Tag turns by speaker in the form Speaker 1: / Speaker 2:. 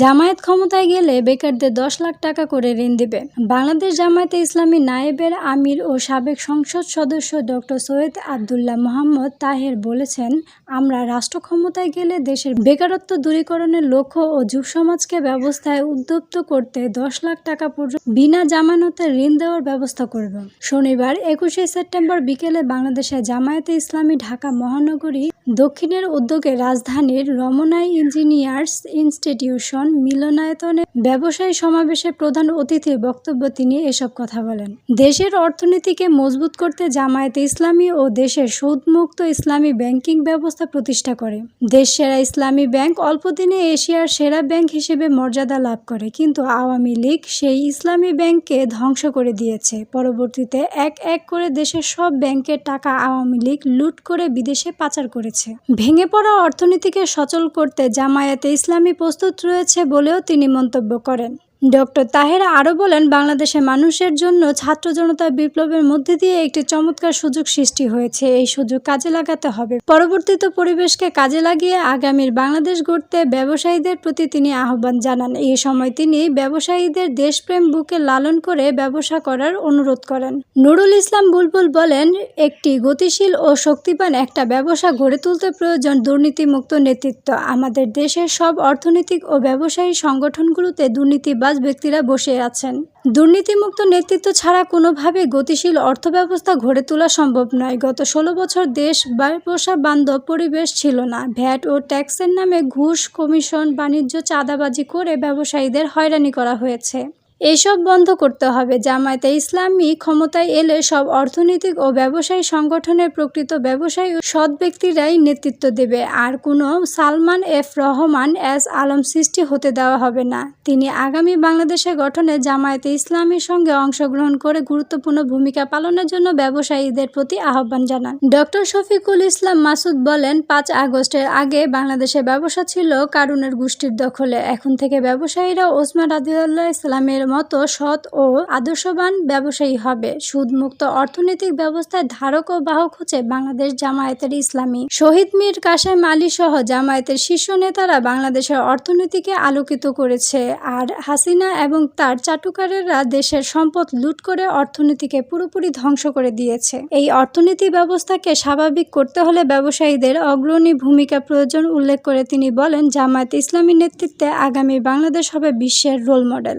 Speaker 1: জামায়াত ক্ষমতায় গেলে বেকারদের 10 লাখ টাকা করে ঋণ দিবে। বাংলাদেশ জামায়াতে ইসলামী নায়েবের আমির ও সাবেক সংসদ সদস্য ডক্টর সৈয়দ আব্দুল্লাহ মোহাম্মদ তাহের বলেছেন, আমরা রাষ্ট্র ক্ষমতায় গেলে দেশের বেকারত্ব দূরীকরণের লক্ষ্য ও যুব সমাজকে ব্যবস্থায় উদ্বুদ্ধ করতে 10 লাখ টাকা পর্যন্ত বিনা জামানতে ঋণ দেওয়ার ব্যবস্থা করব। শনিবার 21শে সেপ্টেম্বর বিকেলে বাংলাদেশের জামায়াতে ইসলামী ঢাকা মহানগরী দক্ষিণের উদ্যোগে রাজধানীর রমনায় ইঞ্জিনিয়ার্স ইনস্টিটিউশন মিলনায়তনে ব্যবসায়ী সমাবেশে প্রধান অতিথির বক্তব্য তিনি এসব কথা বলেন। দেশের অর্থনীতিকে মজবুত করতে জামায়াতে ইসলামী ও দেশের সুদমুক্ত ইসলামী ব্যাংকিং ব্যবস্থা প্রতিষ্ঠা করে। দেশ সেরা ইসলামী ব্যাংক অল্পদিনে এশিয়ার সেরা ব্যাংক হিসেবে মর্যাদা লাভ করে, কিন্তু আওয়ামী লীগ সেই ইসলামী ব্যাংককে ধ্বংস করে দিয়েছে। পরবর্তীতে এক এক করে দেশের সব ব্যাংকের টাকা আওয়ামী লীগ লুট করে বিদেশে পাচার করেছে। ভেঙে পড়া অর্থনীতিকে সচল করতে জামায়াতে ইসলামী প্রস্তুত রয়েছে বলেও তিনি মন্তব্য করেন। ডক্টর তাহের আরও বলেন, বাংলাদেশের মানুষের জন্য ছাত্র জনতার বিপ্লবের মধ্যে দিয়ে একটি চমৎকার সুযোগ সৃষ্টি হয়েছে। এই সুযোগ কাজে লাগাতে হবে। পরবর্তীতে পরিবেশকে কাজে লাগিয়ে আগামীর বাংলাদেশ গড়তে ব্যবসায়ীদের প্রতি তিনি আহ্বান জানান। এই সময় তিনি ব্যবসায়ীদের দেশপ্রেম বুকে লালন করে ব্যবসা করার অনুরোধ করেন। নুরুল ইসলাম বুলবুল বলেন, একটি গতিশীল ও শক্তিমান একটা ব্যবসা গড়ে তুলতে প্রয়োজন দুর্নীতিমুক্ত নেতৃত্ব। আমাদের দেশের সব অর্থনৈতিক ও ব্যবসায়ী সংগঠনগুলোতে দুর্নীতিবাজ ব্যক্তিরা বসে আছেন। দুর্নীতিমুক্ত নেতৃত্ব ছাড়া কোনোভাবে গতিশীল অর্থব্যবস্থা গড়ে তোলা সম্ভব নয়। গত 16 বছর দেশ ব্যবসা বান্ধব পরিবেশ ছিল না। ভ্যাট ও ট্যাক্সের নামে ঘুষ, কমিশন, বাণিজ্য, চাঁদাবাজি করে ব্যবসায়ীদের হয়রানি করা হয়েছে। এসব বন্ধ করতে হবে। জামায়াতে ইসলামী ক্ষমতায় এলে সব অর্থনৈতিক ও ব্যবসায়ী সংগঠনের প্রকৃত ব্যবসায়ী ও সৎ ব্যক্তিরাই নেতৃত্ব দেবে, আর কোনো সালমান এফ রহমান এস আলম সৃষ্টি হতে দেওয়া হবে না। তিনি আগামী বাংলাদেশের গঠনে জামায়াতে ইসলামীর সঙ্গে অংশগ্রহণ করে গুরুত্বপূর্ণ ভূমিকা পালনের জন্য ব্যবসায়ীদের প্রতি আহ্বান জানান। ডক্টর শফিকুল ইসলাম মাসুদ বলেন, 5 আগস্টের আগে বাংলাদেশের ব্যবসা ছিল কারুনের গোষ্ঠীর দখলে। এখন থেকে ব্যবসায়ীরা ওসমান রাদিয়াল্লাহু ইসলামের মতো সৎ ও আদর্শবান ব্যবসায়ী হবে। সুদমুক্ত অর্থনৈতিক ব্যবস্থায় ধারক ও বাহক হচ্ছে বাংলাদেশ জামায়াতের ইসলামী। শহীদ মীর কাসেম আলী সহ জামায়াতের শীর্ষ নেতারা বাংলাদেশের অর্থনীতিকে আলোকিত করেছে, আর হাসিনা এবং তার চাটুকারেরা দেশের সম্পদ লুট করে অর্থনীতিকে পুরোপুরি ধ্বংস করে দিয়েছে। এই অর্থনীতি ব্যবস্থাকে স্বাভাবিক করতে হলে ব্যবসায়ীদের অগ্রণী ভূমিকা প্রয়োজন উল্লেখ করে তিনি বলেন, জামায়াত ইসলামী নেতৃত্বে আগামী বাংলাদেশ হবে বিশ্বের রোল মডেল।